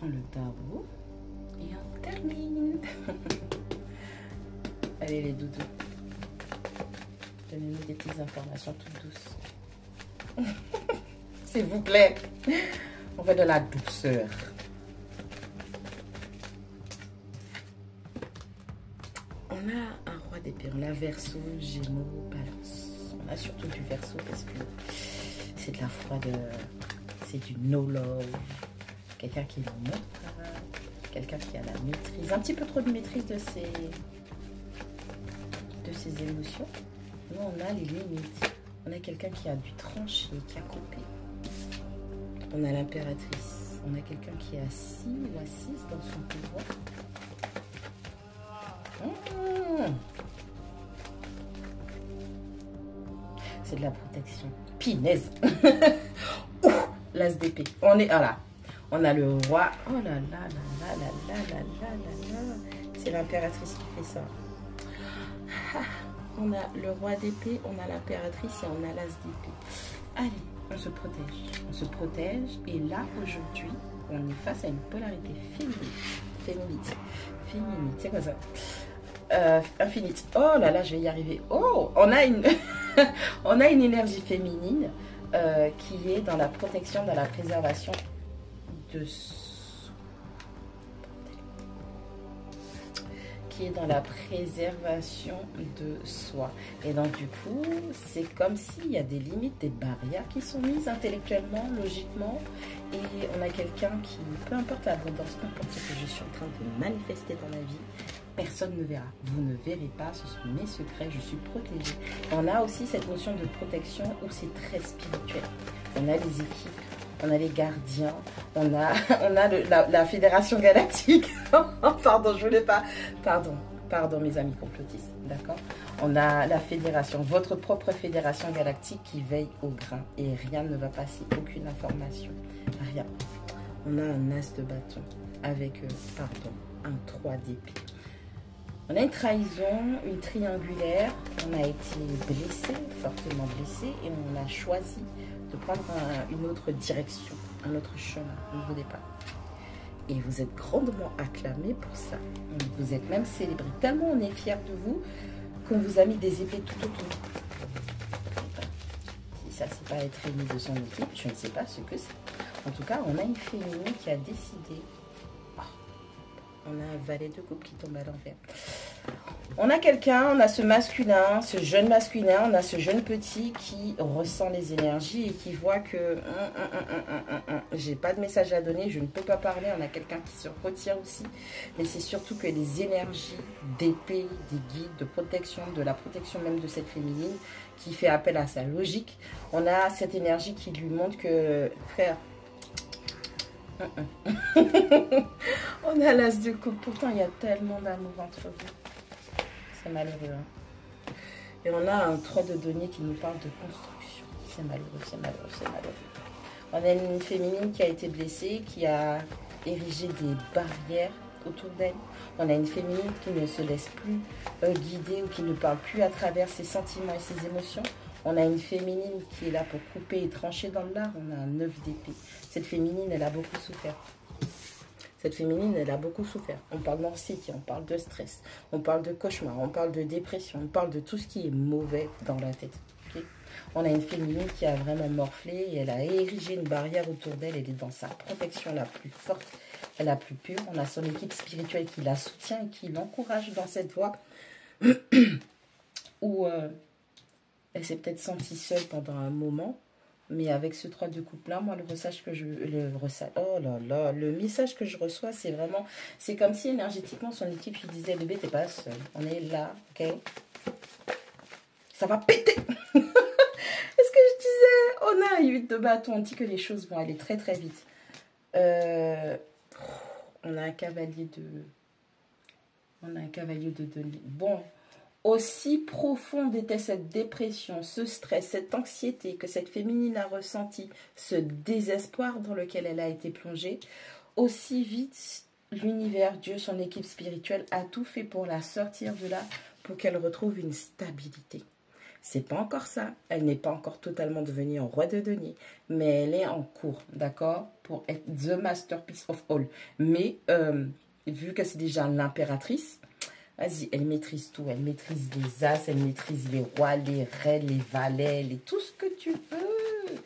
prend le tarot et on termine. Allez les doudous, donnez-nous des petites informations toutes douces. S'il vous plaît, on fait de la douceur. On a un roi d'épée, on a Verseau, Gémeaux, Balance. On a surtout du Verseau parce que c'est de la froideur, c'est du no love. Quelqu'un qui est dans notre travail, quelqu'un qui a la maîtrise, un petit peu trop de maîtrise de ses émotions. Nous, on a les limites. On a quelqu'un qui a dû trancher, qui a coupé. On a l'impératrice. On a quelqu'un qui est assis ou assise dans son pouvoir. C'est de la protection. Pinaise. L'as d'épée. On est là. On a le roi. Oh là là là là là là là là là. C'est l'impératrice qui fait ça. On a le roi d'épée, on a l'impératrice et on a l'as d'épée. Allez, on se protège. On se protège. Et là, aujourd'hui, on est face à une polarité féminine. C'est quoi ça? Infinite. Oh là là, je vais y arriver. Oh, on a une, on a une énergie féminine qui est dans la protection, dans la préservation de soi. Et donc du coup, c'est comme s'il y a des limites, des barrières qui sont mises intellectuellement, logiquement. Et on a quelqu'un qui, peu importe l'abondance, peu importe ce que je suis en train de manifester dans ma vie, personne ne verra. Vous ne verrez pas, ce sont mes secrets, je suis protégée. On a aussi cette notion de protection où c'est très spirituel. On a les équipes, on a les gardiens, on a la Fédération Galactique. Pardon, je voulais pas. Pardon mes amis complotistes, d'accord? On a la fédération, votre propre fédération galactique qui veille au grain. Et rien ne va passer, aucune information, rien. On a un as de bâton avec, un 3 d'épée. On a une trahison, une triangulaire. On a été blessé, fortement blessé, et on a choisi de prendre une autre direction, un autre chemin au niveau des pas. Et vous êtes grandement acclamé pour ça. Vous êtes même célébré. Tellement on est fiers de vous qu'on vous a mis des épées tout autour. Si ça, c'est pas être aimé de son équipe, je ne sais pas ce que c'est. En tout cas, on a une féminine qui a décidé. Oh, on a un valet de coupe qui tombe à l'envers. On a quelqu'un, on a ce masculin, ce jeune masculin, on a ce jeune petit qui ressent les énergies et qui voit que j'ai pas de message à donner, je ne peux pas parler. On a quelqu'un qui se retire aussi, mais c'est surtout que les énergies d'épée, des guides, de protection, de la protection même de cette féminine qui fait appel à sa logique. On a cette énergie qui lui montre que, frère, on a l'as de coupe, pourtant il y a tellement d'amour entre vous. C'est malheureux. Hein. Et on a un 3 de denier qui nous parle de construction. C'est malheureux, c'est malheureux, c'est malheureux. On a une féminine qui a été blessée, qui a érigé des barrières autour d'elle. On a une féminine qui ne se laisse plus guider ou qui ne parle plus à travers ses sentiments et ses émotions. On a une féminine qui est là pour couper et trancher dans l'art. On a un 9 d'épée. Cette féminine, elle a beaucoup souffert. Cette féminine, elle a beaucoup souffert. On parle d'anxiété, on parle de stress, on parle de cauchemar, on parle de dépression, on parle de tout ce qui est mauvais dans la tête. Okay? On a une féminine qui a vraiment morflé et elle a érigé une barrière autour d'elle. Elle est dans sa protection la plus forte, la plus pure. On a son équipe spirituelle qui la soutient et qui l'encourage dans cette voie où elle s'est peut-être sentie seule pendant un moment. Mais avec ce 3 de coupe là, moi, le message que le message que je reçois, c'est vraiment, c'est comme si énergétiquement son équipe lui disait, bébé, t'es pas seul, on est là, ok? Ça va péter. Est-ce que je disais, on a un 8 de bâton, on dit que les choses vont aller très très vite. On a un cavalier de denier. Bon. Aussi profonde était cette dépression, ce stress, cette anxiété que cette féminine a ressenti, ce désespoir dans lequel elle a été plongée, aussi vite l'univers, Dieu, son équipe spirituelle a tout fait pour la sortir de là, pour qu'elle retrouve une stabilité. C'est pas encore ça, elle n'est pas encore totalement devenue un roi de denier, mais elle est en cours, d'accord, pour être the masterpiece of all. Mais vu que c'est déjà l'impératrice, vas-y, elle maîtrise tout. Elle maîtrise les as, elle maîtrise les rois, les reines, les valets, tout ce que tu veux.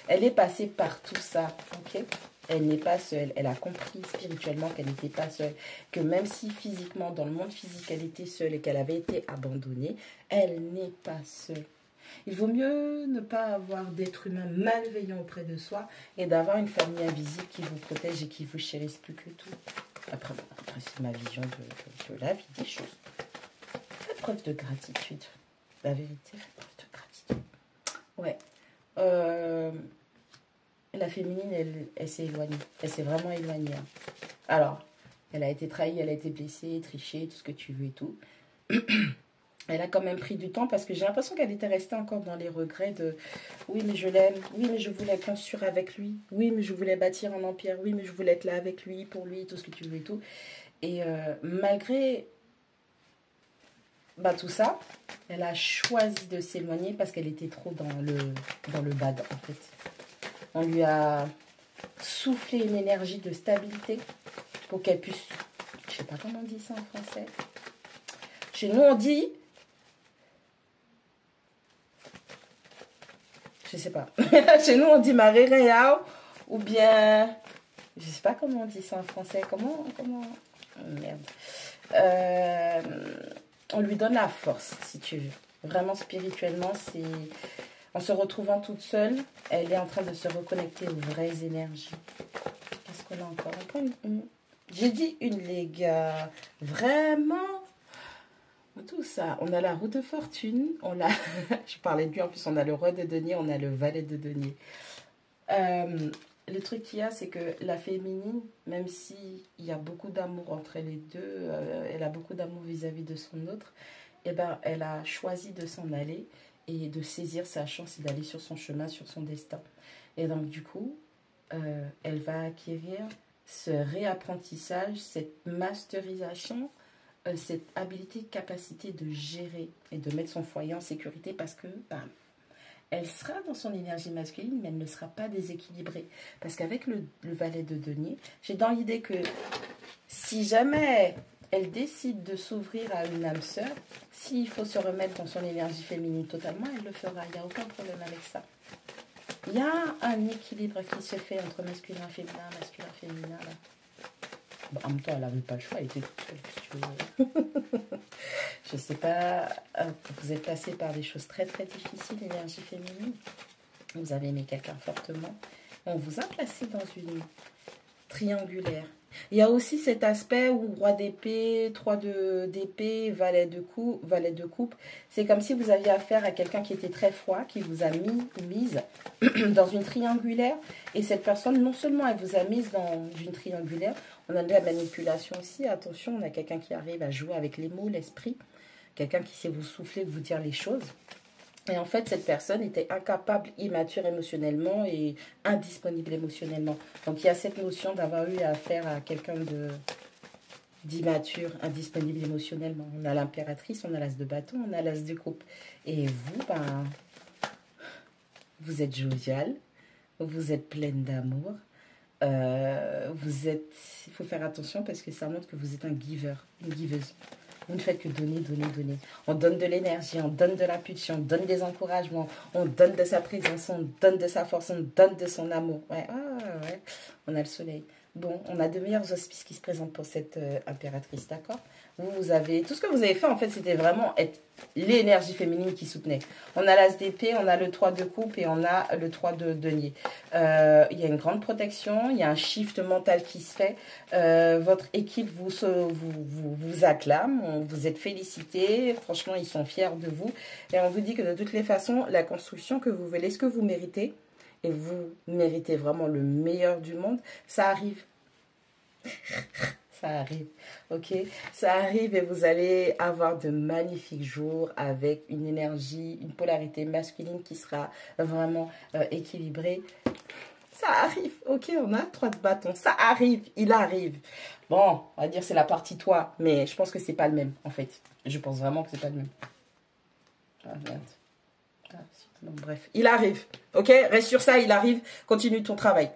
Elle est passée par tout ça, ok? Elle n'est pas seule. Elle a compris spirituellement qu'elle n'était pas seule. Que même si physiquement, dans le monde physique, elle était seule et qu'elle avait été abandonnée, elle n'est pas seule. Il vaut mieux ne pas avoir d'êtres humains malveillants auprès de soi et d'avoir une famille invisible qui vous protège et qui vous chérisse plus que tout. Après c'est ma vision de la vie, des choses. Faites preuve de gratitude. La vérité, faites preuve de gratitude. Ouais. La féminine, elle s'est éloignée. Elle s'est vraiment éloignée. Hein. Alors, elle a été trahie, elle a été blessée, trichée, tout ce que tu veux et tout. Elle a quand même pris du temps parce que j'ai l'impression qu'elle était restée encore dans les regrets de « Oui, mais je l'aime. Oui, mais je voulais construire avec lui. Oui, mais je voulais bâtir un empire. Oui, mais je voulais être là avec lui, pour lui, tout ce que tu veux et tout. » Et malgré tout ça, elle a choisi de s'éloigner parce qu'elle était trop dans le bad, en fait. On lui a soufflé une énergie de stabilité pour qu'elle puisse... Je sais pas comment on dit ça en français. Chez nous, on dit... Je sais pas. Chez nous, on dit Marie Réao ou bien... Je sais pas comment on dit ça en français. Comment... Oh, merde. On lui donne la force, si tu veux. Vraiment, spirituellement, c'est... En se retrouvant toute seule, elle est en train de se reconnecter aux vraies énergies. Qu'est-ce qu'on a encore? J'ai dit une, les gars. Vraiment. Tout ça. On a la roue de fortune. On a... Je parlais de lui. En plus, on a le roi de denier. On a le valet de denier. Le truc qu'il y a, c'est que la féminine, même s'il y a beaucoup d'amour entre les deux, elle a beaucoup d'amour vis-à-vis de son autre, et ben, elle a choisi de s'en aller et de saisir sa chance et d'aller sur son chemin, sur son destin. Et donc, du coup, elle va acquérir ce réapprentissage, cette masterisation, cette habilité, capacité de gérer et de mettre son foyer en sécurité parce que, elle sera dans son énergie masculine, mais elle ne sera pas déséquilibrée. Parce qu'avec le valet de denier, j'ai dans l'idée que si jamais elle décide de s'ouvrir à une âme sœur, s'il faut se remettre dans son énergie féminine totalement, elle le fera. Il n'y a aucun problème avec ça. Il y a un équilibre qui se fait entre masculin et féminin, là. Bon, en même temps, elle n'avait pas le choix, elle était toute seule. Je ne sais pas, vous êtes passé par des choses très très difficiles, l'énergie féminine. Vous avez aimé quelqu'un fortement. On vous a placé dans une triangulaire. Il y a aussi cet aspect où roi d'épée, 3 d'épée, valet de coupe. C'est comme si vous aviez affaire à quelqu'un qui était très froid, qui vous a mise dans une triangulaire. Et cette personne, non seulement elle vous a mise dans une triangulaire, on a de la manipulation aussi. Attention, on a quelqu'un qui arrive à jouer avec les mots, l'esprit. Quelqu'un qui sait vous souffler, vous dire les choses. Et en fait, cette personne était incapable, immature émotionnellement et indisponible émotionnellement. Donc, il y a cette notion d'avoir eu affaire à quelqu'un d'immature, indisponible émotionnellement. On a l'impératrice, on a l'as de bâton, on a l'as de coupe. Et vous, vous êtes joviale, vous êtes pleine d'amour. Il faut faire attention parce que ça montre que vous êtes un giver, une giveuse. Vous ne faites que donner, donner, donner. On donne de l'énergie, on donne de l'impulsion, on donne des encouragements, on donne de sa présence, on donne de sa force, on donne de son amour. Ouais, ouais. On a le soleil. Bon, on a de meilleurs auspices qui se présentent pour cette impératrice, d'accord? Vous avez... Tout ce que vous avez fait, en fait, c'était vraiment être l'énergie féminine qui soutenait. On a l'as d'épée, on a le 3 de coupe et on a le 3 de denier. Il y a une grande protection, il y a un shift mental qui se fait. Votre équipe vous acclame, vous êtes félicité. Franchement, ils sont fiers de vous. Et on vous dit que de toutes les façons, la construction que vous voulez, ce que vous méritez, et vous méritez vraiment le meilleur du monde, ça arrive. Ça arrive, ok? Ça arrive et vous allez avoir de magnifiques jours avec une énergie, une polarité masculine qui sera vraiment équilibrée. Ça arrive, ok? On a 3 de bâton. Ça arrive, il arrive. Bon, on va dire c'est la partie toi, mais je pense que c'est pas le même, en fait. Je pense vraiment que c'est pas le même. Ah, merde. Ah, bon, bref, il arrive, ok? Reste sur ça, il arrive. Continue ton travail.